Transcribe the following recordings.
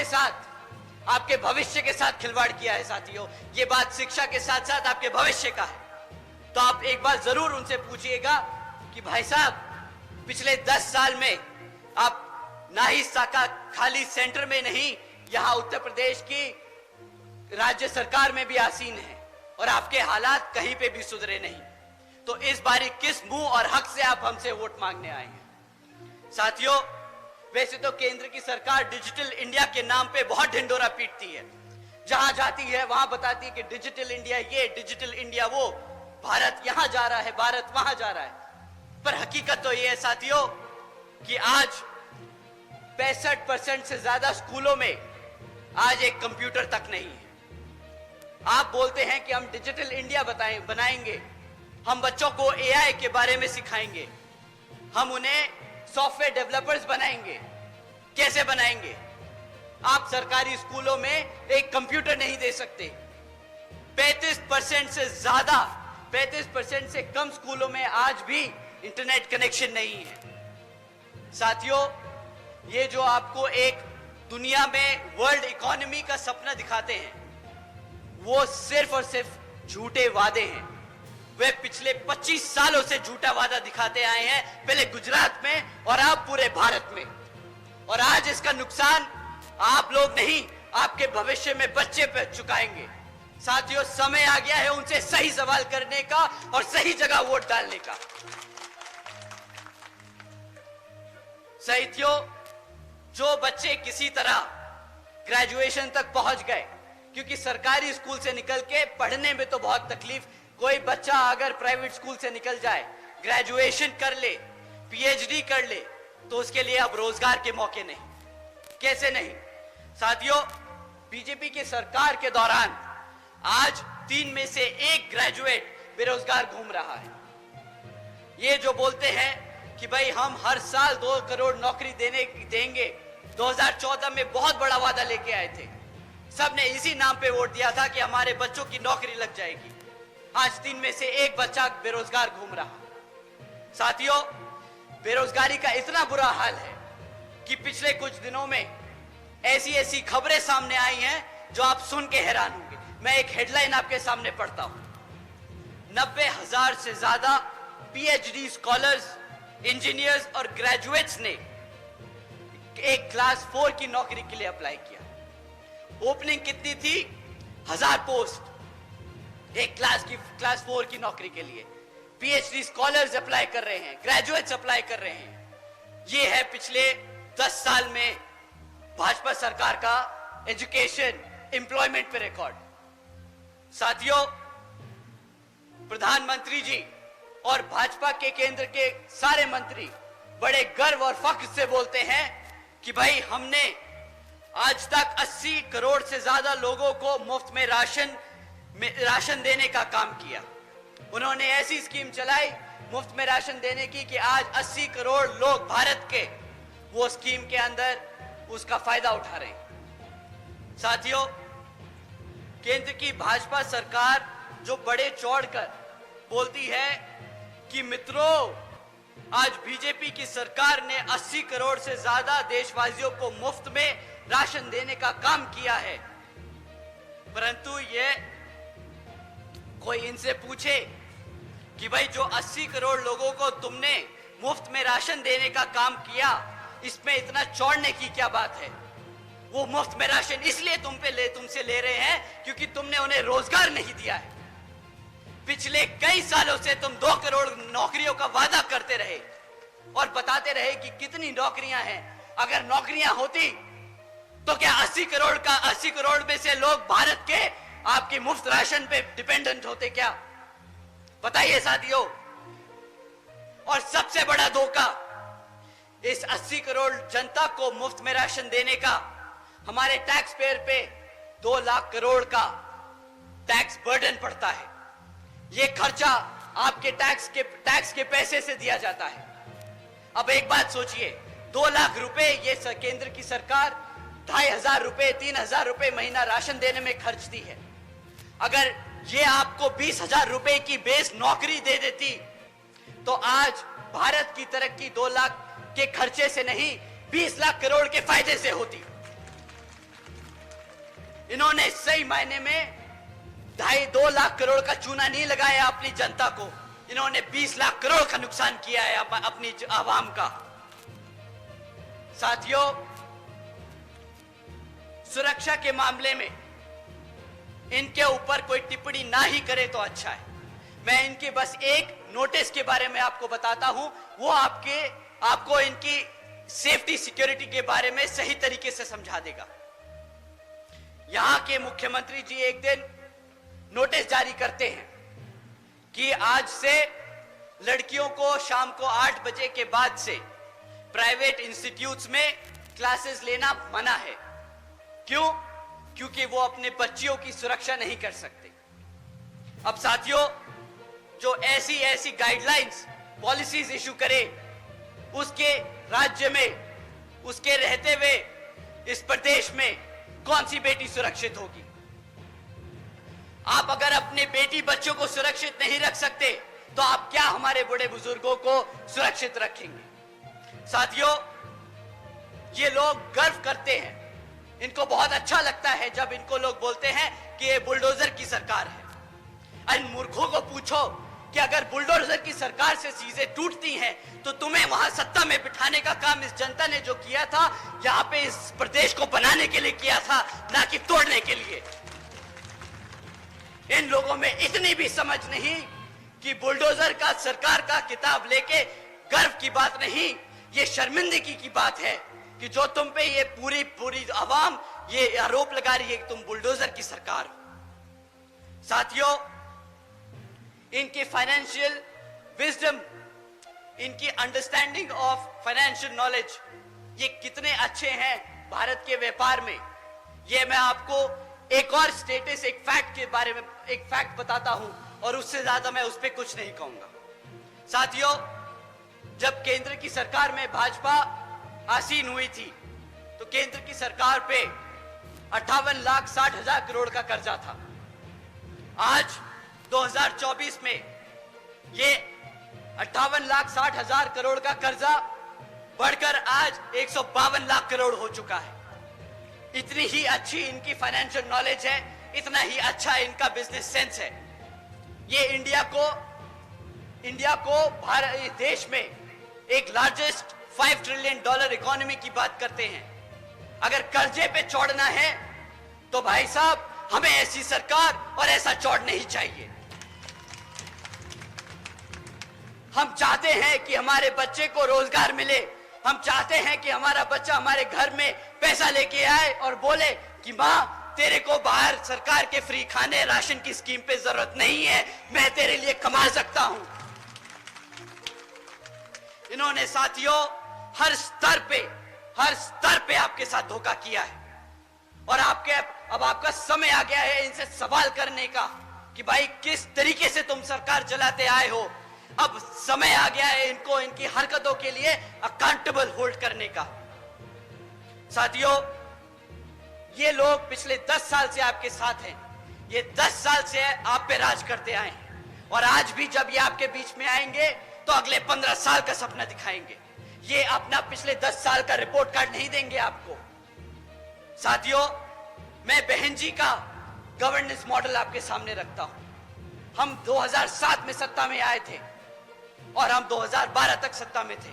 के साथ, आपके भविष्य के साथ खिलवाड़ किया है साथियों। ये बात शिक्षा के साथ साथ आपके भविष्य का है। तो आप एक बार जरूर उनसे पूछिएगा कि भाई साहब, पिछले 10 साल में आप ना ही साका खाली सेंटर में नहीं, यहां उत्तर प्रदेश की राज्य सरकार में भी आसीन है और आपके हालात कहीं पे भी सुधरे नहीं। तो इस बारी किस मुंह और हक से आप हमसे वोट मांगने आए हैं? साथियों, वैसे तो केंद्र की सरकार डिजिटल इंडिया के नाम पे बहुत ढिंडोरा पीटती है। जहां जाती है वहां बताती है कि डिजिटल इंडिया ये, डिजिटल इंडिया वो, भारत यहां जा रहा है, भारत वहां जा रहा है। पर हकीकत तो ये है साथियों कि आज 65% से ज्यादा स्कूलों में आज एक कंप्यूटर तक नहीं है। आप बोलते हैं कि हम डिजिटल इंडिया बनाएंगे, हम बच्चों को एआई के बारे में सिखाएंगे, हम उन्हें सॉफ्टवेयर डेवलपर्स बनाएंगे। कैसे बनाएंगे? आप सरकारी स्कूलों में एक कंप्यूटर नहीं दे सकते। 35% से ज्यादा, 35% से कम स्कूलों में आज भी इंटरनेट कनेक्शन नहीं है। साथियों, ये जो आपको एक दुनिया में वर्ल्ड इकोनॉमी का सपना दिखाते हैं, वो सिर्फ और सिर्फ झूठे वादे हैं। वे पिछले 25 सालों से झूठा वादा दिखाते आए हैं, पहले गुजरात में और अब पूरे भारत में। और आज इसका नुकसान आप लोग नहीं, आपके भविष्य में बच्चे पे चुकाएंगे। साथियों, समय आ गया है उनसे सही सवाल करने का और सही जगह वोट डालने का। साथियों, जो बच्चे किसी तरह ग्रेजुएशन तक पहुंच गए, क्योंकि सरकारी स्कूल से निकल के पढ़ने में तो बहुत तकलीफ, कोई बच्चा अगर प्राइवेट स्कूल से निकल जाए, ग्रेजुएशन कर ले, पीएचडी कर ले, तो उसके लिए अब रोजगार के मौके नहीं। कैसे नहीं? साथियों, बीजेपी की सरकार के दौरान आज 3 में से 1 ग्रेजुएट बेरोजगार घूम रहा है। ये जो बोलते हैं कि भाई हम हर साल 2 करोड़ नौकरी देंगे, 2014 में बहुत बड़ा वादा लेके आए थे। सबने इसी नाम पे वोट दिया था कि हमारे बच्चों की नौकरी लग जाएगी। आज 3 में से 1 बच्चा बेरोजगार घूम रहा। साथियों, बेरोजगारी का इतना बुरा हाल है कि पिछले कुछ दिनों में ऐसी खबरें सामने आई हैं जो आप सुन के हैरान होंगे। मैं एक हेडलाइन आपके सामने पढ़ता हूं। 90,000 से ज्यादा पीएचडी स्कॉलर्स, इंजीनियर्स और ग्रेजुएट्स ने एक क्लास 4 की नौकरी के लिए अप्लाई किया। ओपनिंग कितनी थी? 1000 पोस्ट एक क्लास 4 की नौकरी के लिए। पीएचडी स्कॉलर्स अप्लाई कर रहे हैं, ग्रेजुएट्स अप्लाई कर रहे हैं। ये है पिछले 10 साल में भाजपा सरकार का एजुकेशन, एम्प्लॉयमेंट पे रिकॉर्ड। साथियों, प्रधानमंत्री जी और भाजपा के केंद्र के सारे मंत्री बड़े गर्व और फख्र से बोलते हैं कि भाई हमने आज तक 80 करोड़ से ज्यादा लोगों को मुफ्त में राशन देने का काम किया। उन्होंने ऐसी स्कीम चलाई मुफ्त में राशन देने की कि आज 80 करोड़ लोग भारत के वो स्कीम के अंदर उसका फायदा उठा रहे हैं। साथियों, केंद्र की भाजपा सरकार जो बड़े चौड़कर बोलती है कि मित्रों, आज बीजेपी की सरकार ने 80 करोड़ से ज्यादा देशवासियों को मुफ्त में राशन देने का काम किया है, परंतु ये कोई इनसे पूछे कि भाई जो 80 करोड़ लोगों को तुमने मुफ्त में राशन देने का काम किया, इसमें इतना चौड़ने की क्या बात है? वो मुफ्त में राशन इसलिए तुमसे ले रहे हैं क्योंकि तुमने उन्हें रोजगार नहीं दिया है। पिछले कई सालों से तुम 2 करोड़ नौकरियों का वादा करते रहे और बताते रहे कि कितनी नौकरियां हैं। अगर नौकरियां होती तो क्या 80 करोड़ में से लोग भारत के आपके मुफ्त राशन पे डिपेंडेंट होते क्या? बताइए साथियों। और सबसे बड़ा धोखा, इस 80 करोड़ जनता को मुफ्त में राशन देने का हमारे टैक्स पेयर पे 2 लाख करोड़ का टैक्स बर्डन पड़ता है। ये खर्चा आपके टैक्स के पैसे से दिया जाता है। अब एक बात सोचिए, 2 लाख रुपए ये केंद्र की सरकार 2,500 रुपए, 3,000 रुपए महीना राशन देने में खर्चती है। अगर ये आपको 20,000 रुपए की बेस नौकरी दे देती तो आज भारत की तरक्की 2 लाख के खर्चे से नहीं, 20 लाख करोड़ के फायदे से होती। इन्होंने सही मायने में 2.5 लाख करोड़ का चूना नहीं लगाया अपनी जनता को, इन्होंने 20 लाख करोड़ का नुकसान किया है अपनी आवाम का। साथियों, सुरक्षा के मामले में इनके ऊपर कोई टिप्पणी ना ही करे तो अच्छा है। मैं इनके बस एक नोटिस के बारे में आपको बताता हूं, वो आपको इनकी सेफ्टी सिक्योरिटी के बारे में सही तरीके से समझा देगा। यहां के मुख्यमंत्री जी एक दिन नोटिस जारी करते हैं कि आज से लड़कियों को शाम को 8 बजे के बाद से प्राइवेट इंस्टीट्यूट्स में क्लासेस लेना मना है। क्यों? क्योंकि वो अपने बच्चियों की सुरक्षा नहीं कर सकते। अब साथियों, जो ऐसी गाइडलाइंस पॉलिसीज इशू करे, उसके राज्य में, उसके रहते हुए इस प्रदेश में कौन सी बेटी सुरक्षित होगी? आप अगर अपने बेटी बच्चों को सुरक्षित नहीं रख सकते तो आप क्या हमारे बड़े बुजुर्गों को सुरक्षित रखेंगे? साथियों, ये लोग गर्व करते हैं, इनको बहुत अच्छा लगता है जब इनको लोग बोलते हैं कि ये बुलडोजर की सरकार है। इन मूर्खों को पूछो कि अगर बुलडोजर की सरकार से चीजें टूटती हैं तो तुम्हें वहां सत्ता में बिठाने का काम इस जनता ने जो किया था, यहां पे इस प्रदेश को बनाने के लिए किया था, ना कि तोड़ने के लिए। इन लोगों में इतनी भी समझ नहीं कि बुलडोजर का सरकार का किताब लेके गर्व की बात नहीं, ये शर्मिंदगी की बात है कि जो तुम पे ये पूरी आवाम ये आरोप लगा रही है कि तुम बुलडोजर की सरकार हो। साथियों, इनकी फाइनेंशियल विजडम, इनकी अंडरस्टैंडिंग ऑफ फाइनेंशियल नॉलेज, ये कितने अच्छे हैं भारत के व्यापार में, ये मैं आपको एक और स्टेटस, एक फैक्ट के बारे में एक फैक्ट बताता हूं और उससे ज्यादा मैं उस पर कुछ नहीं कहूंगा। साथियों, जब केंद्र की सरकार में भाजपा आसीन हुई थी तो केंद्र की सरकार पे 58,60,000 करोड़ का कर्जा था। आज 2024 में ये 58,60,000 करोड़ का कर्जा बढ़कर आज 152 लाख करोड़ हो चुका है। इतनी ही अच्छी इनकी फाइनेंशियल नॉलेज है, इतना ही अच्छा इनका बिजनेस सेंस है। ये इंडिया को भारत देश में एक लार्जेस्ट $5 ट्रिलियन इकोनॉमी की बात करते हैं। अगर कर्जे पे चौड़ना है तो भाई साहब, हमें ऐसी सरकार और ऐसा चौड़ नहीं चाहिए। हम चाहते हैं कि हमारे बच्चे को रोजगार मिले, हम चाहते हैं कि हमारा बच्चा हमारे घर में पैसा लेके आए और बोले कि माँ, तेरे को बाहर सरकार के फ्री खाने राशन की स्कीम पे जरूरत नहीं है, मैं तेरे लिए कमा सकता हूं। इन्होंने साथियों हर स्तर पे आपके साथ धोखा किया है और अब आपका समय आ गया है इनसे सवाल करने का कि भाई किस तरीके से तुम सरकार चलाते आए हो। अब समय आ गया है इनको इनकी हरकतों के लिए अकाउंटेबल होल्ड करने का। साथियों, ये लोग पिछले 10 साल से आपके साथ हैं, ये 10 साल से आप पे राज करते आए हैं और आज भी जब ये आपके बीच में आएंगे तो अगले 15 साल का सपना दिखाएंगे। ये अपना पिछले 10 साल का रिपोर्ट कार्ड नहीं देंगे आपको। साथियों, मैं बहन जी का गवर्नेंस मॉडल आपके सामने रखता हूं। हम 2007 में सत्ता में आए थे और हम 2012 तक सत्ता में थे,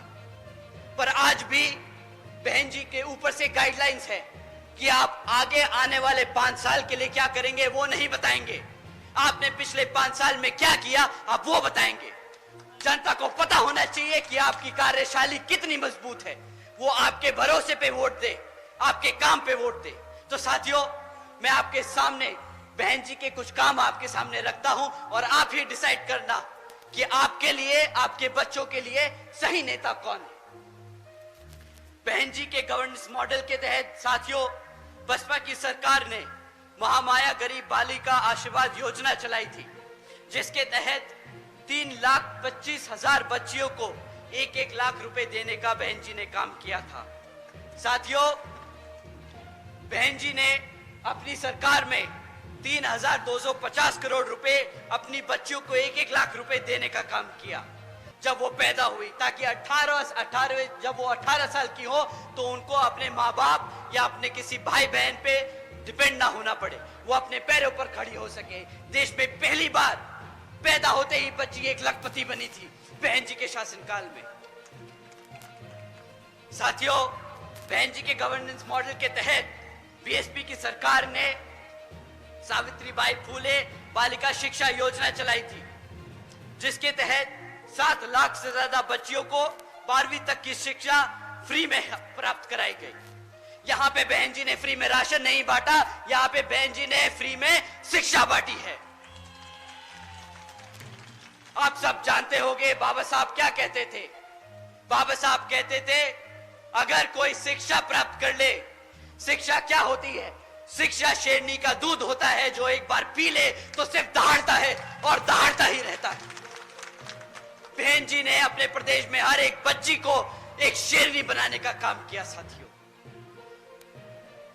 पर आज भी बहन जी के ऊपर से गाइडलाइंस है कि आप आगे आने वाले 5 साल के लिए क्या करेंगे वो नहीं बताएंगे। आपने पिछले 5 साल में क्या किया आप वो बताएंगे। जनता को पता होना चाहिए कि आपकी कार्यशैली कितनी मजबूत है, वो आपके भरोसे पे वोट दे, आपके काम पे वोट दे। तो साथियों, मैं आपके सामने बहन जी के कुछ काम आपके सामने रखता हूं और आप ही डिसाइड करना कि आपके लिए, आपके बच्चों के लिए सही नेता कौन है। बहन जी के गवर्नेंस मॉडल के तहत साथियों, बसपा की सरकार ने महामाया गरीब बालिका आशीर्वाद योजना चलाई थी, जिसके तहत 3,25,000 बच्चियों को 1-1 लाख रुपए देने का बहन जी ने काम किया था। साथियों, बहन जी ने अपनी सरकार में 3,250 करोड़ रुपए अपनी बच्चियों को 1-1 लाख रुपए देने का काम किया जब वो पैदा हुई, ताकि जब वो 18 साल की हो तो उनको अपने माँ बाप या अपने किसी भाई बहन पे डिपेंड ना होना पड़े, वो अपने पैरों पर खड़ी हो सके। देश में पहली बार पैदा होते ही बच्ची एक लखपति बनी थी बहन जी के शासनकाल में। साथियों, बहन जी के गवर्नेंस मॉडल के तहत बीएसपी की सरकार ने सावित्रीबाई फूले बालिका शिक्षा योजना चलाई थी, जिसके तहत 7 लाख से ज्यादा बच्चियों को 12वीं तक की शिक्षा फ्री में प्राप्त कराई गई। यहां पे बहन जी ने फ्री में राशन नहीं बांटा, यहां पे बहन जी ने फ्री में शिक्षा बांटी है। आप सब जानते होंगे बाबा साहब क्या कहते थे। बाबा साहब कहते थे, अगर कोई शिक्षा प्राप्त कर ले, शिक्षा क्या होती है? शिक्षा शेरनी का दूध होता है, जो एक बार पी ले तो सिर्फ दहाड़ता है और दहाड़ता ही रहता है। बहन जी ने अपने प्रदेश में हर एक बच्ची को एक शेरनी बनाने का काम किया। साथियों,